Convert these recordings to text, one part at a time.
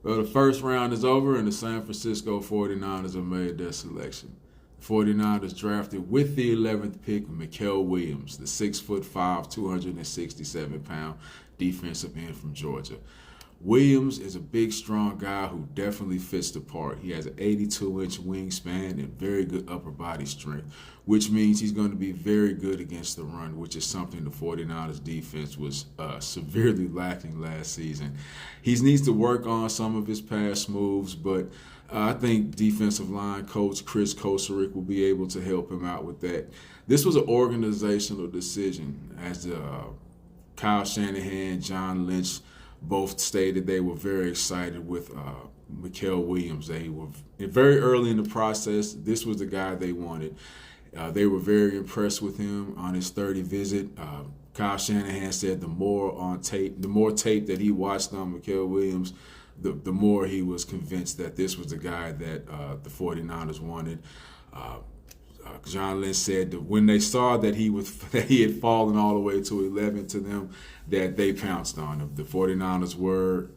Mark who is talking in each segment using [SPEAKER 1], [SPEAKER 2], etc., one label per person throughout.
[SPEAKER 1] Well, the first round is over, and the San Francisco 49ers have made their selection. The 49ers drafted with the 11th pick Mykel Williams, the 6'5", 267-pound defensive end from Georgia. Williams is a big, strong guy who definitely fits the part. He has an 82-inch wingspan and very good upper body strength, which means he's going to be very good against the run, which is something the 49ers defense was severely lacking last season. He needs to work on some of his pass moves, but I think defensive line coach Chris Kosarick will be able to help him out with that. This was an organizational decision, as Kyle Shanahan, John Lynch both stated they were very excited with Mykel Williams. They were very early in the process. This was the guy they wanted. They were very impressed with him on his 30 visit. Kyle Shanahan said the more tape that he watched on Mykel Williams, the more he was convinced that this was the guy that the 49ers wanted. John Lynch said that when they saw that he had fallen all the way to 11 to them, that they pounced on him. The 49ers were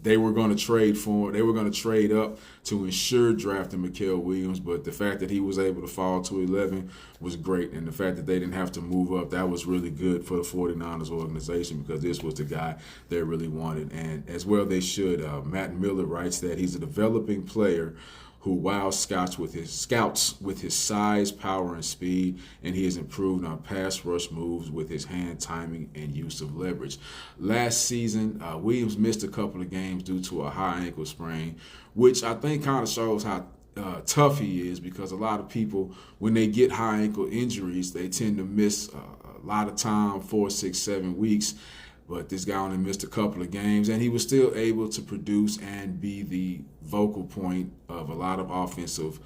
[SPEAKER 1] going to trade for him. They were going to trade up to ensure drafting Mykel Williams, but the fact that he was able to fall to 11 was great, and the fact that they didn't have to move up, that was really good for the 49ers organization, because this was the guy they really wanted, and as well they should. Matt Miller writes that he's a developing player who wows scouts with his size, power, and speed, and he has improved on pass rush moves with his hand timing and use of leverage. Last season, Williams missed a couple of games due to a high ankle sprain, which I think kind of shows how tough he is, because a lot of people, when they get high ankle injuries, they tend to miss a lot of time, 4, 6, 7 weeks. But this guy only missed a couple of games, and he was still able to produce and be the vocal point of a lot of offensive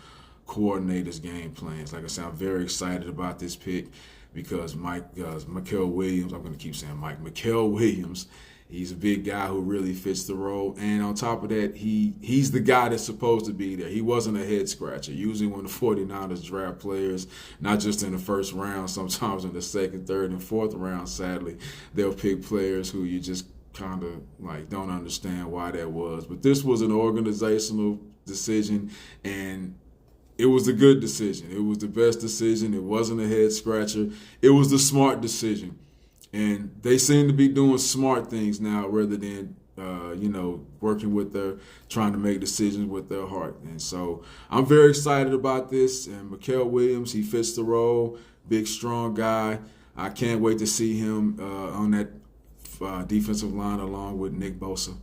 [SPEAKER 1] coordinators' game plans. Like I said, I'm very excited about this pick because Mykel Williams, I'm going to keep saying Mykel Williams, he's a big guy who really fits the role. And on top of that, he's the guy that's supposed to be there. He wasn't a head scratcher. Usually when the 49ers draft players, not just in the first round, sometimes in the second, third, and fourth round, sadly, they'll pick players who you just kind of like don't understand why that was. But this was an organizational decision, and it was a good decision. It was the best decision. It wasn't a head scratcher. It was the smart decision. And they seem to be doing smart things now rather than, working trying to make decisions with their heart. And so I'm very excited about this. And Mykel Williams, he fits the role. Big, strong guy. I can't wait to see him on that defensive line along with Nick Bosa.